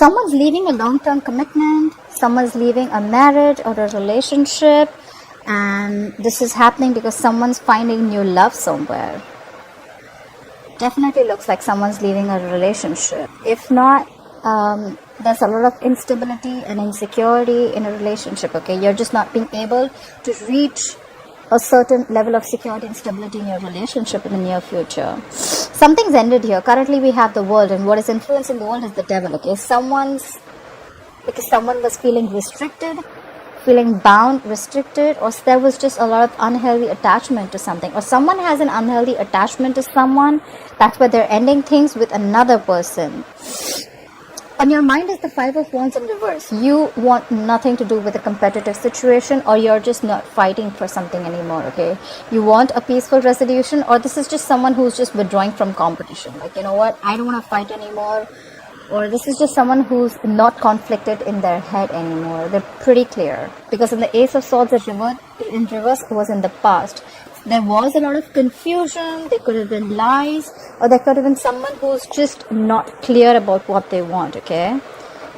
Someone's leaving a long-term commitment, someone's leaving a marriage or a relationship, and this is happening because someone's finding new love somewhere. Definitely looks like someone's leaving a relationship. If not, there's a lot of instability and insecurity in a relationship, okay? You're just not being able to reach a certain level of security and stability in your relationship in the near future. Something's ended here. Currently we have the world, and what is influencing the world is the devil, okay? Someone was feeling restricted, feeling bound, restricted, or there was just a lot of unhealthy attachment to something, or someone has an unhealthy attachment to someone. That's why they're ending things with another person. On your mind is the Five of Wands in reverse. You want nothing to do with a competitive situation, or you're just not fighting for something anymore, okay? You want a peaceful resolution, or this is just someone who's just withdrawing from competition. Like, you know what, I don't want to fight anymore. Or this is just someone who's not conflicted in their head anymore. They're pretty clear. Because in the Ace of Swords in reverse, it was in the past. There was a lot of confusion, there could have been lies, or there could have been someone who's just not clear about what they want, okay?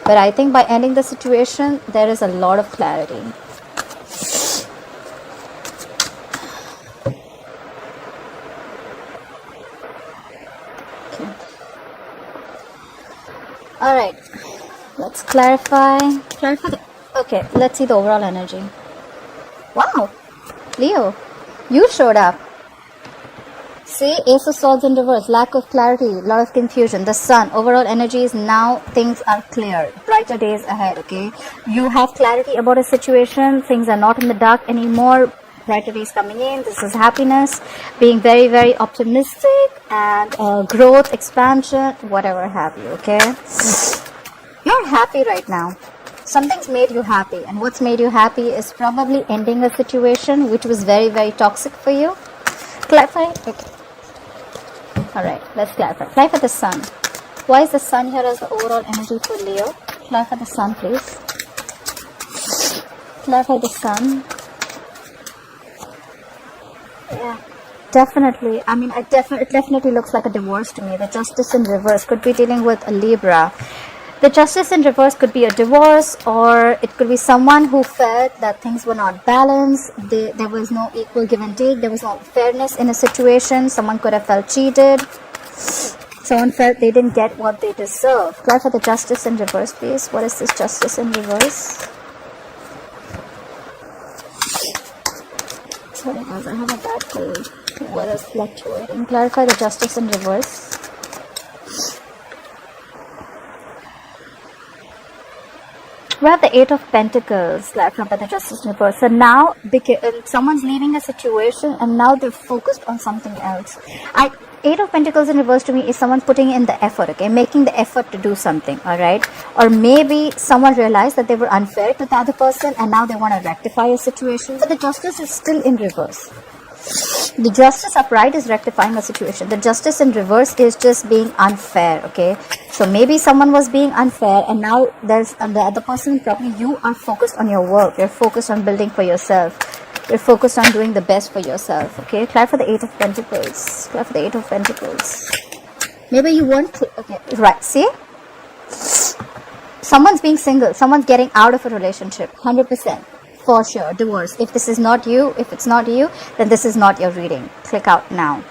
But I think by ending the situation, there is a lot of clarity. Okay. Alright, let's clarify okay, let's see the overall energy. Wow, Leo, you showed up. See, Ace of Swords in reverse, lack of clarity, lot of confusion. The Sun, overall energy is now things are clear, brighter days ahead, okay? You have clarity about a situation, things are not in the dark anymore, brighter days coming in. This is happiness, being very, very optimistic, and growth, expansion, whatever have you, okay? You're happy right now. Something's made you happy, and what's made you happy is probably ending a situation which was very, very toxic for you. Clarify? Okay. Alright, let's clarify. Clarify the Sun. Why is the Sun here as the overall energy for Leo? Clarify the Sun, please. Clarify the Sun. Yeah, definitely. I mean, it definitely looks like a divorce to me. The Justice in reverse could be dealing with a Libra. The Justice in reverse could be a divorce, or it could be someone who felt that things were not balanced. There was no equal give and take. There was no fairness in a situation. Someone could have felt cheated. Someone felt they didn't get what they deserve. Clarify the Justice in reverse, please. What is this Justice in reverse? Sorry guys, I have a bad cold. Weather's fluctuating. Clarify the Justice in reverse. We have the Eight of Pentacles, clarify the Justice in reverse. So now, because someone's leaving a situation and now they're focused on something else. Eight of Pentacles in reverse to me is someone putting in the effort, okay, making the effort to do something, all right? Or maybe someone realized that they were unfair to the other person and now they want to rectify a situation. But the Justice is still in reverse. The Justice upright is rectifying a situation. The Justice in reverse is just being unfair, okay? So maybe someone was being unfair and now there's the other person, probably you are focused on your work. You're focused on building for yourself. You're focused on doing the best for yourself, okay? Clarify the Eight of Pentacles. Clarify the Eight of Pentacles. Maybe you weren't, okay, right, see? Someone's being single. Someone's getting out of a relationship, 100%. For sure, divorce. If this is not you, if it's not you, then this is not your reading. Click out now.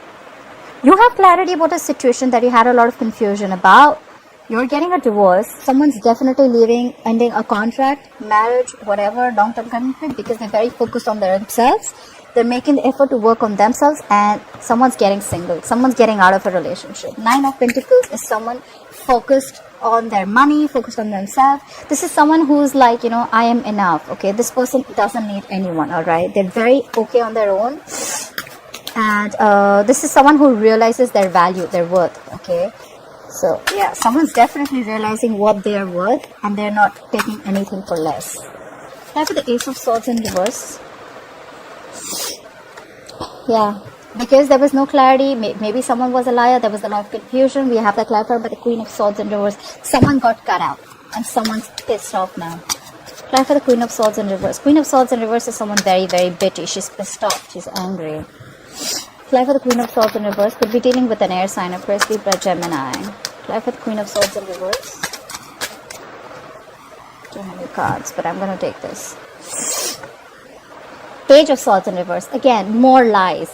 You have clarity about a situation that you had a lot of confusion about. You're getting a divorce. Someone's definitely leaving, ending a contract, marriage, whatever, long-term commitment, because they're very focused on themselves. They're making the effort to work on themselves, and someone's getting single. Someone's getting out of a relationship. Nine of Pentacles is someone focused on their money, focused on themselves. This is someone who's like, you know, I am enough, okay? This person doesn't need anyone, all right? They're very okay on their own. And this is someone who realizes their value, their worth, okay? So, yeah, someone's definitely realizing what they're worth and they're not taking anything for less. Now for the Ace of Swords in reverse. Yeah. Because there was no clarity, maybe someone was a liar, there was a lot of confusion. We have that clarified by the Queen of Swords in reverse. Someone got cut out and someone's pissed off now. Clarify the Queen of Swords in reverse. Queen of Swords in reverse is someone very, very bitchy. She's pissed off. She's angry. Clarify the Queen of Swords in reverse. Could be dealing with an air sign, Aquarius, Libra, Gemini. Clarify the Queen of Swords in reverse. Too many cards, but I'm going to take this. Page of Swords in reverse. Again, more lies.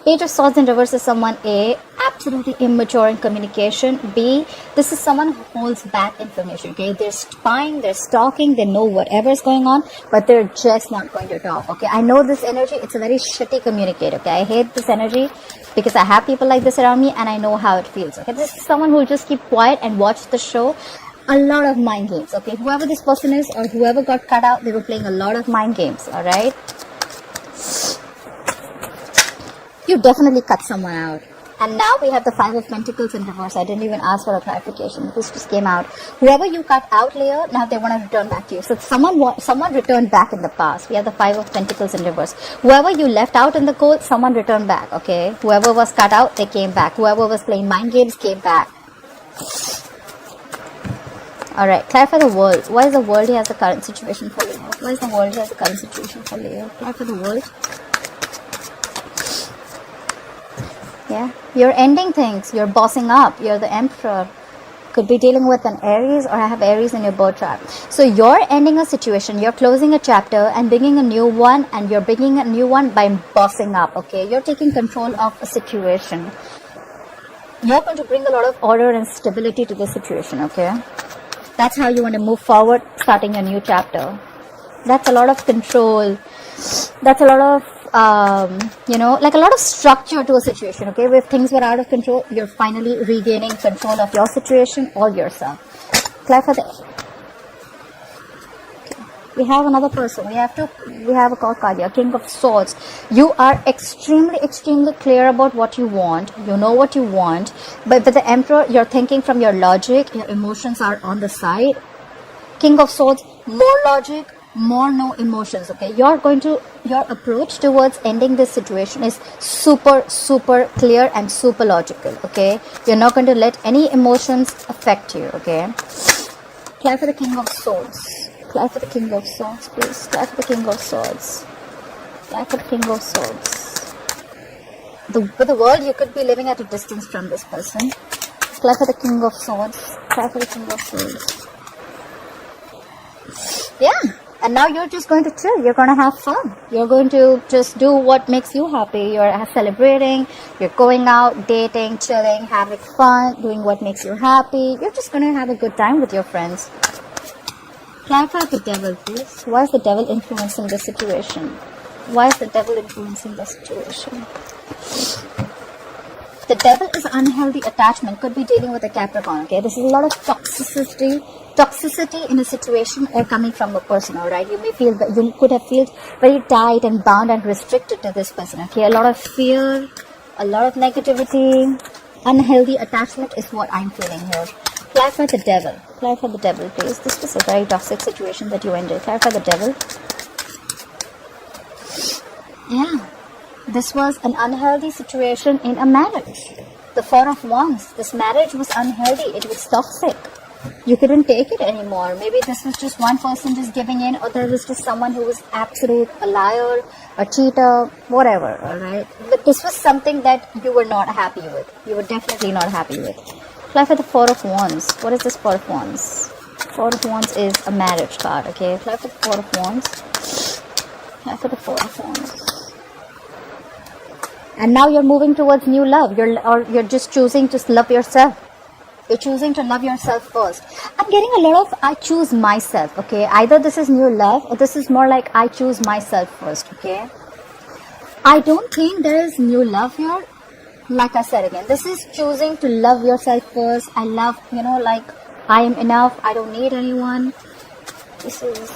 Page of Swords in reverse is someone A, absolutely immature in communication. B, this is someone who holds back information. Okay, they're spying, they're stalking, they know whatever is going on, but they're just not going to talk. Okay, I know this energy. It's a very shitty communicator. Okay, I hate this energy because I have people like this around me, and I know how it feels. Okay, this is someone who will just keep quiet and watch the show. A lot of mind games. Okay, whoever this person is or whoever got cut out, they were playing a lot of mind games. All right. You definitely cut someone out. And now we have the Five of Pentacles in reverse. I didn't even ask for a clarification. This just came out. Whoever you cut out, Leo, now they want to return back to you. So someone returned back in the past. We have the Five of Pentacles in reverse. Whoever you left out in the cold, someone returned back, okay? Whoever was cut out, they came back. Whoever was playing mind games came back. Alright, clarify the world. Why is the world has the current situation for Leo? Why is the world has the current situation for Leo? Clarify the world. Yeah, you're ending things, you're bossing up, you're the emperor. Could be dealing with an Aries, or I have Aries in your birth chart. So you're ending a situation, you're closing a chapter and bringing a new one, and you're bringing a new one by bossing up, okay? You're taking control of a situation. You're going to bring a lot of order and stability to the situation, okay? That's how you want to move forward, starting a new chapter. That's a lot of control. That's a lot of like a lot of structure to a situation, okay? If things were out of control, you're finally regaining control of your situation or yourself. Clarify the... Okay. We have another person. We have a card here, King of Swords. You are extremely clear about what you want. You know what you want. But with the Emperor, you're thinking from your logic. Your emotions are on the side. King of Swords, more logic, more no emotions, okay? Your approach towards ending this situation is super clear and super logical, okay? You're not going to let any emotions affect you, okay? Clap for the King of Swords. Clap for the King of Swords, please. Clap for the King of Swords. Clap for the King of Swords. With the world, you could be living at a distance from this person. Clap for the King of Swords. Clap for the King of Swords. Yeah. And now you're just going to chill. You're going to have fun. You're going to just do what makes you happy. You're celebrating. You're going out, dating, chilling, having fun, doing what makes you happy. You're just going to have a good time with your friends. Clarify the devil, please. Why is the devil influencing the situation? Why is the devil influencing the situation? The devil is unhealthy attachment. Could be dealing with a Capricorn, okay? This is a lot of toxicity in a situation or coming from a person, all right? You may feel that you could have felt very tight and bound and restricted to this person, okay? A lot of fear, a lot of negativity, unhealthy attachment is what I'm feeling here. Clarify the devil. Clarify the devil, please. This was a very toxic situation that you ended. Clarify the devil. Yeah. This was an unhealthy situation in a marriage. The Four of Wands. This marriage was unhealthy. It was toxic. You couldn't take it anymore. Maybe this was just one person just giving in, or there was just someone who was a liar, a cheater, whatever, alright? But this was something that you were not happy with. You were definitely not happy with. Apply for the Four of Wands. What is this Four of Wands? Four of Wands is a marriage card, okay? Apply for the Four of Wands. Apply for the Four of Wands. And now you're moving towards new love. You're just choosing to love yourself. You're choosing to love yourself first. I'm getting a lot of I choose myself, okay? Either this is new love or this is more like I choose myself first, okay? I don't think there is new love here. Like I said again, this is choosing to love yourself first. I love, like I am enough. I don't need anyone. This is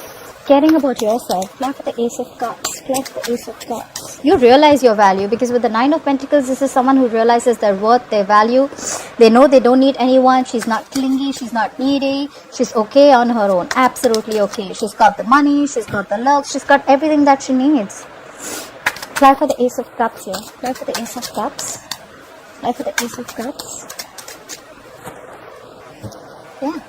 caring about yourself. Play for the Ace of Cups. Play for the Ace of Cups. You realize your value, because with the Nine of Pentacles, this is someone who realizes their worth, their value. They know they don't need anyone. She's not clingy. She's not needy. She's okay on her own. Absolutely okay. She's got the money. She's got the looks. She's got everything that she needs. Play for the Ace of Cups here. Play for the Ace of Cups. Play for the Ace of Cups. Yeah.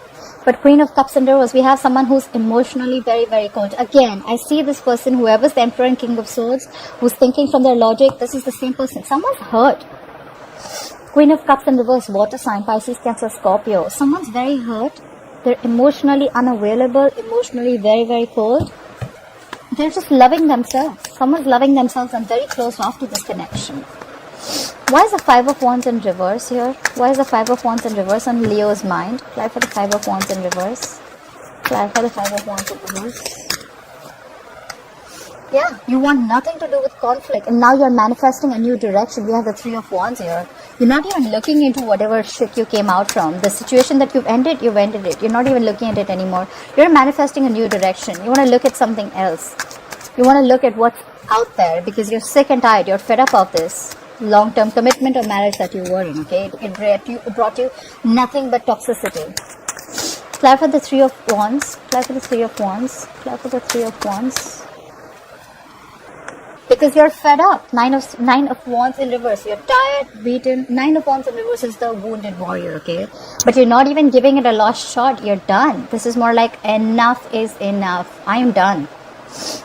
But Queen of Cups and Rose, we have someone who's emotionally very, very cold. Again, I see this person, whoever's the Emperor and King of Swords, who's thinking from their logic. This is the same person. Someone's hurt. Queen of Cups in reverse, water sign, Pisces, Cancer, Scorpio. Someone's very hurt. They're emotionally unavailable, emotionally very, very cold. They're just loving themselves. Someone's loving themselves and very close off to this connection. Why is the Five of Wands in reverse here? Why is the Five of Wands in reverse on Leo's mind? Clarify the Five of Wands in reverse. Clarify the Five of Wands in reverse. Yeah, you want nothing to do with conflict, and now you're manifesting a new direction. We have the Three of Wands here. You're not even looking into whatever shit you came out from. The situation that you've ended it. You're not even looking at it anymore. You're manifesting a new direction. You want to look at something else. You want to look at what's out there because you're sick and tired. You're fed up of this long-term commitment or marriage that you were in, okay? It brought you nothing but toxicity. Clarify the Three of Wands. Clarify the Three of Wands. Clarify the Three of Wands. Because you're fed up. Nine of Wands in reverse. You're tired, beaten. Nine of Wands in reverse is the wounded warrior, okay? But you're not even giving it a last shot. You're done. This is more like enough is enough. I am done.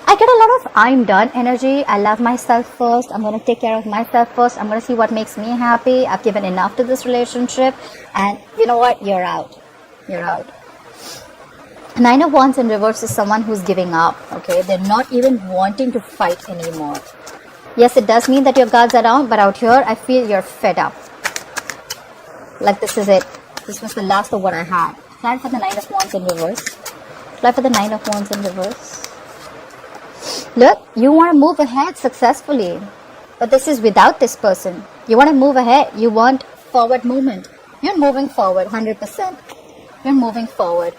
I get a lot of I'm done energy. I love myself first. I'm going to take care of myself first. I'm going to see what makes me happy. I've given enough to this relationship. And you know what? You're out. You're out. Nine of Wands in reverse is someone who's giving up, okay? They're not even wanting to fight anymore. Yes, it does mean that your guards are down, but out here, I feel you're fed up. Like this is it. This was the last of what I had. Plan for the Nine of Wands in reverse. Plan for the Nine of Wands in reverse. Look, you want to move ahead successfully, but this is without this person. You want to move ahead. You want forward movement. You're moving forward 100%. You're moving forward.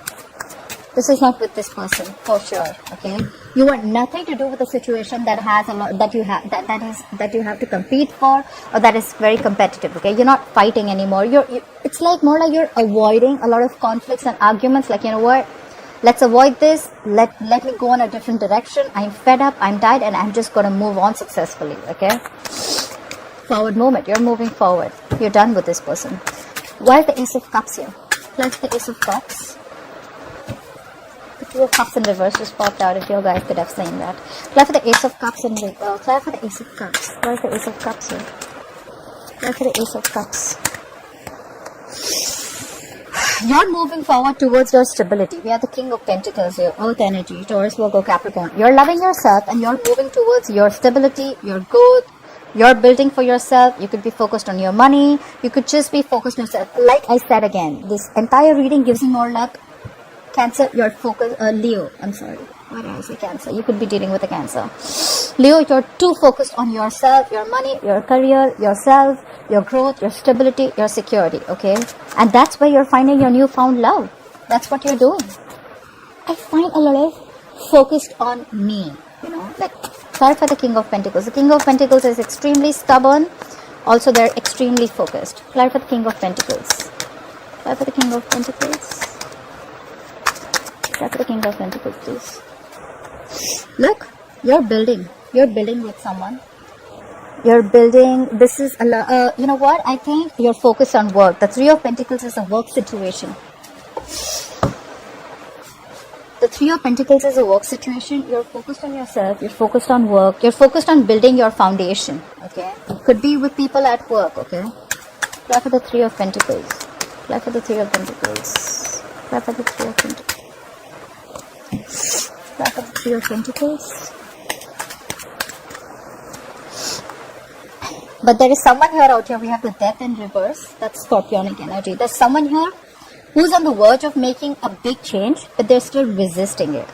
This is not with this person for sure, okay? You want nothing to do with a situation that has a lot that you have to compete for, or that is very competitive, okay? You're not fighting anymore. It's like more like you're avoiding a lot of conflicts and arguments. Like, you know what? Let's avoid this. Let me go in a different direction. I'm fed up. I'm tired, and I'm just gonna move on successfully, okay? Forward movement. You're moving forward. You're done with this person. Why is the Ace of Cups here? Plus the Ace of Cups. Two of Cups in reverse just popped out. If you guys could have seen that. Apply for the Ace of Cups in reverse. Apply for the Ace of Cups. Where's the Ace of Cups here? Apply for the Ace of Cups. You're moving forward towards your stability. We have the King of Pentacles here. Earth energy. Taurus, Virgo, Capricorn. You're loving yourself and you're moving towards your stability, your growth. You're building for yourself. You could be focused on your money. You could just be focused on yourself. Like I said again, this entire reading gives you more luck. Cancer, your focus, Leo, I'm sorry, why did I say Cancer? You could be dealing with a Cancer. Leo, you're too focused on yourself, your money, your career, yourself, your growth, your stability, your security, okay? And that's where you're finding your newfound love. That's what you're doing. I find a lot of focused on me, you know, like, clarify the King of Pentacles. The King of Pentacles is extremely stubborn. Also, they're extremely focused. Clarify the King of Pentacles. Clarify the King of Pentacles. That's the King of Pentacles, please. Look, you're building. You're building with someone. You're building. This is a you know what? I think you're focused on work. The Three of Pentacles is a work situation. The Three of Pentacles is a work situation. You're focused on yourself. You're focused on work. You're focused on building your foundation. Okay. It could be with people at work. Okay. Apply for the Three of Pentacles. Apply for the Three of Pentacles. Apply for the Three of Pentacles. Back of the Three of Pentacles. But there is someone here out here. We have the Death in reverse. That's Scorpionic energy. There's someone here who's on the verge of making a big change, but they're still resisting it.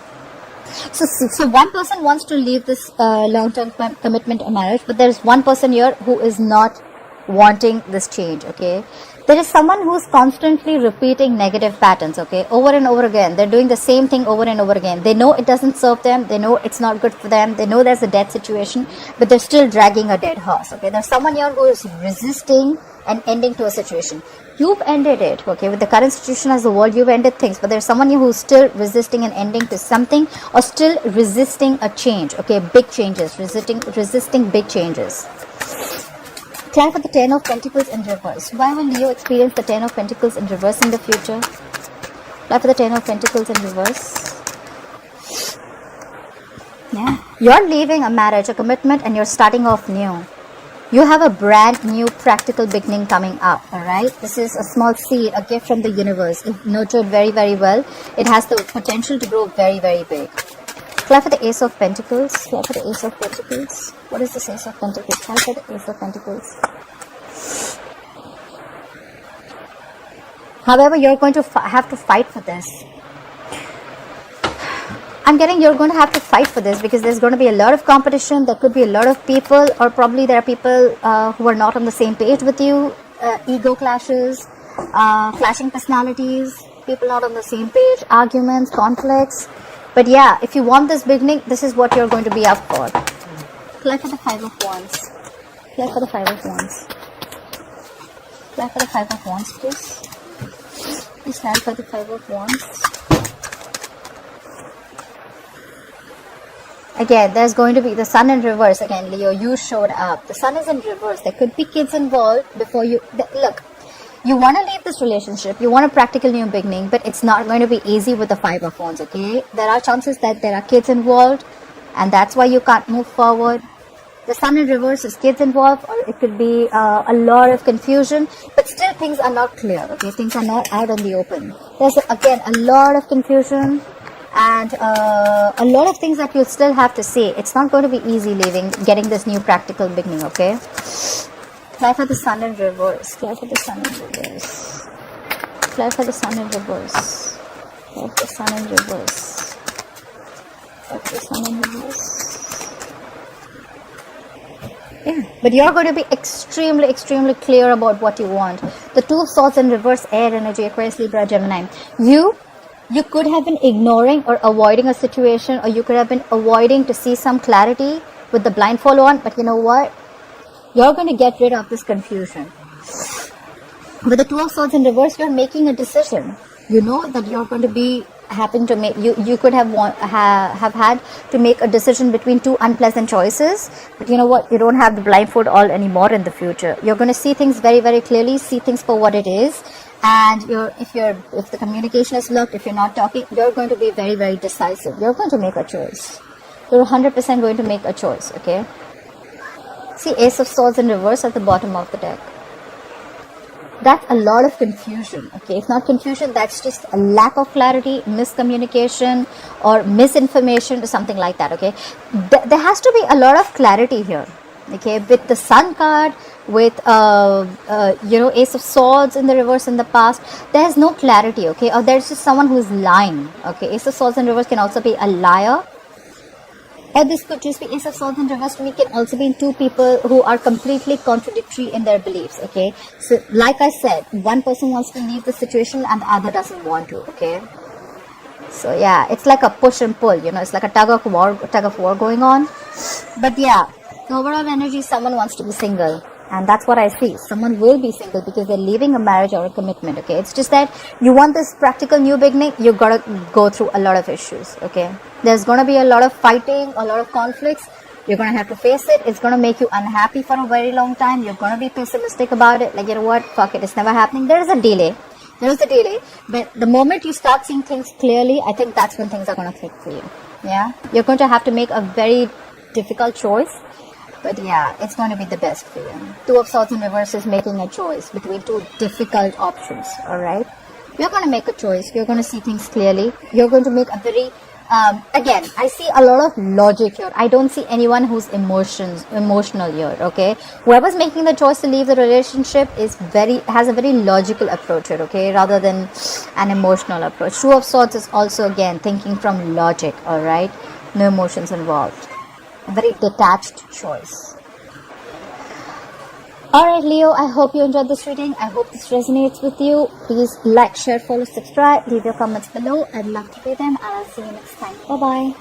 So one person wants to leave this long-term commitment or marriage, but there's one person here who is not wanting this change, okay? There is someone who's constantly repeating negative patterns, okay, over and over again. They're doing the same thing over and over again. They know it doesn't serve them. They know it's not good for them. They know there's a dead situation, but they're still dragging a dead horse, okay? There's someone here who is resisting an ending to a situation. You've ended it, okay? With the current situation as the world, you've ended things, but there's someone here who's still resisting an ending to something, or still resisting a change, okay? Big changes, resisting big changes. Clarify for the Ten of Pentacles in reverse. Why will Leo experience the Ten of Pentacles in reverse in the future? Clarify for the Ten of Pentacles in reverse. Yeah. You're leaving a marriage, a commitment, and you're starting off new. You have a brand new practical beginning coming up, all right? This is a small seed, a gift from the universe. If nurtured very, very well, it has the potential to grow very, very big. Fly for the Ace of Pentacles. Fly for the Ace of Pentacles. What is this Ace of Pentacles? Fly for the Ace of Pentacles. However, you're going to have to fight for this. I'm getting you're going to have to fight for this because there's going to be a lot of competition. There could be a lot of people, or probably there are people who are not on the same page with you. Ego clashes, clashing personalities, people not on the same page, arguments, conflicts. But yeah, if you want this beginning, this is what you're going to be up for. Fly for the Five of Wands. Fly for the Five of Wands. Fly for the Five of Wands, please. Please fly for the Five of Wands. Again, there's going to be the Sun in reverse. Again, Leo, you showed up. The Sun is in reverse. There could be kids involved before you... Look, you want to leave this relationship. You want a practical new beginning, but it's not going to be easy with the Five of Wands, okay? There are chances that there are kids involved, and that's why you can't move forward. The Sun in reverse is kids involved, or it could be a lot of confusion, but still things are not clear, okay? Things are not out in the open. There's, again, a lot of confusion. And a lot of things that you'll still have to say. It's not going to be easy getting this new practical beginning, okay? Fly for the Sun in reverse. Fly for the Sun in reverse. Fly for the Sun in reverse. Fly for the Sun in reverse. Fly for the Sun in reverse. Yeah, but you're going to be extremely, extremely clear about what you want. The Two of Swords in reverse, air energy, Aquarius, Libra, Gemini. You could have been ignoring or avoiding a situation, or you could have been avoiding to see some clarity with the blindfold on, but you know what? You're going to get rid of this confusion. With the Two of Swords in reverse, you're making a decision. You know that you're going to be having to make, you could have had to make a decision between two unpleasant choices, but you know what? You don't have the blindfold all anymore in the future. You're going to see things very, very clearly, see things for what it is. And if the communication is blocked, if you're not talking, you're going to be very, very decisive. You're going to make a choice. You're 100% going to make a choice, okay? See Ace of Swords in reverse at the bottom of the deck. That's a lot of confusion, okay? It's not confusion, that's just a lack of clarity, miscommunication, or misinformation, or something like that, okay? There has to be a lot of clarity here, okay? With the Sun card, with Ace of Swords in the reverse in the past, there's no clarity, okay? Or there's just someone who's lying, okay? Ace of Swords in reverse can also be a liar, or this could just be Ace of Swords in reverse. We can also be two people who are completely contradictory in their beliefs, okay? So like I said, one person wants to leave the situation and the other doesn't want to, okay? So yeah, it's like a push and pull, it's like a tug of war going on. But yeah, the overall energy, someone wants to be single. And that's what I see. Someone will be single because they're leaving a marriage or a commitment, okay? It's just that you want this practical new beginning, you gotta go through a lot of issues, okay? There's gonna be a lot of fighting, a lot of conflicts. You're gonna have to face it. It's gonna make you unhappy for a very long time. You're gonna be pessimistic about it. Like, you know what? Fuck it. It's never happening. There is a delay. But the moment you start seeing things clearly, I think that's when things are gonna click for you. Yeah? You're going to have to make a very difficult choice. But yeah, it's going to be the best for you. Two of Swords in reverse is making a choice between two difficult options, alright? You're going to make a choice. You're going to see things clearly. You're going to make a very, again, I see a lot of logic here. I don't see anyone who's emotional here, okay? Whoever's making the choice to leave the relationship has a very logical approach here, okay? Rather than an emotional approach. Two of Swords is also, again, thinking from logic, alright? No emotions involved. A very detached choice. Alright Leo, I hope you enjoyed this reading. I hope this resonates with you. Please like, share, follow, subscribe. Leave your comments below. I'd love to read them and I'll see you next time. Bye bye.